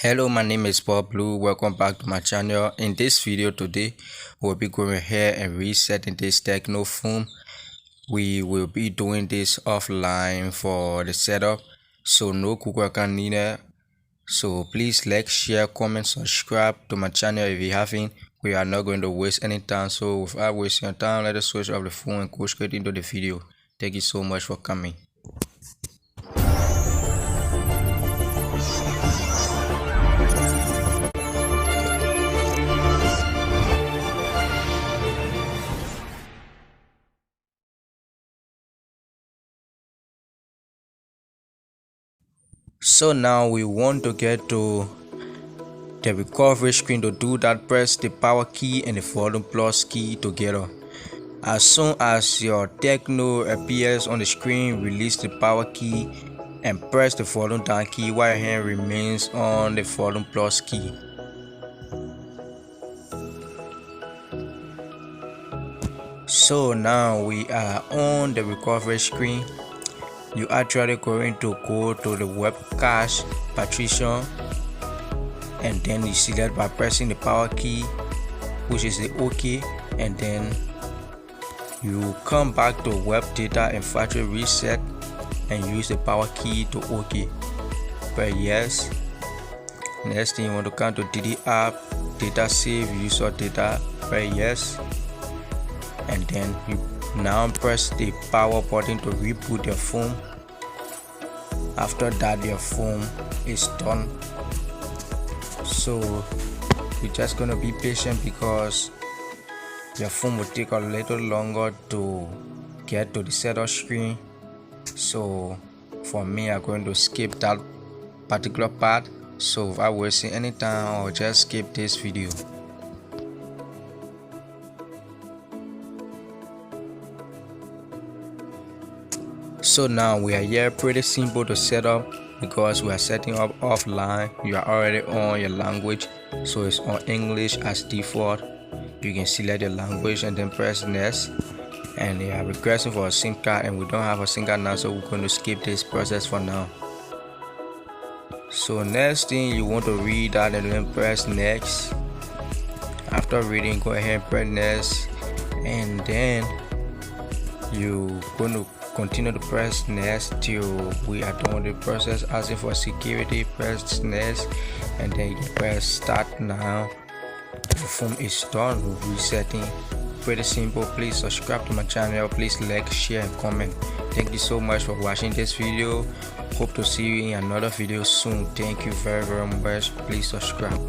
Hello, my name is Bob Blue. Welcome back to my channel. In this video today, we'll be going ahead and resetting this techno phone. We will be doing this offline for the setup, so no Google account needed. So please like, share, comment, subscribe to my channel if you haven't. We are not going to waste any time, so without wasting your time, let us switch off the phone and go straight into the video. Thank you so much for coming. So now we want to get to the recovery screen. To do that, press the power key and the volume plus key together. As soon as your tecno appears on the screen, release the power key and press the volume down key while your hand remains on the volume plus key. So now we are on the recovery screen. You actually going to go to the web cache partition, and then you select by pressing the power key, which is the OK, and then you come back to web data and factory reset and use the power key to OK. Press yes. Next thing, you want to come to DD app, data save, user data, press yes, and then you now press the power button to reboot your phone. After that, your phone is done. So you're just gonna be patient because your phone will take a little longer to get to the setup screen. So for me, I'm going to skip that particular part. So without wasting any time, I'll just skip this video. So now we are here. Pretty simple to set up because we are setting up offline. You are already on your language, so it's on English as default. You can select your language and then press next. And they are requesting for a SIM card, and we don't have a SIM card now, so we're going to skip this process for now. So next thing, you want to read that and then press next. After reading, go ahead and press next, and then you're going to continue to press next till we are done with the process. Asking for security, press next, and then you press start now. The phone is done with resetting. Pretty simple. Please subscribe to my channel. Please like, share, and comment. Thank you so much for watching this video. Hope to see you in another video soon. Thank you very much. Please subscribe.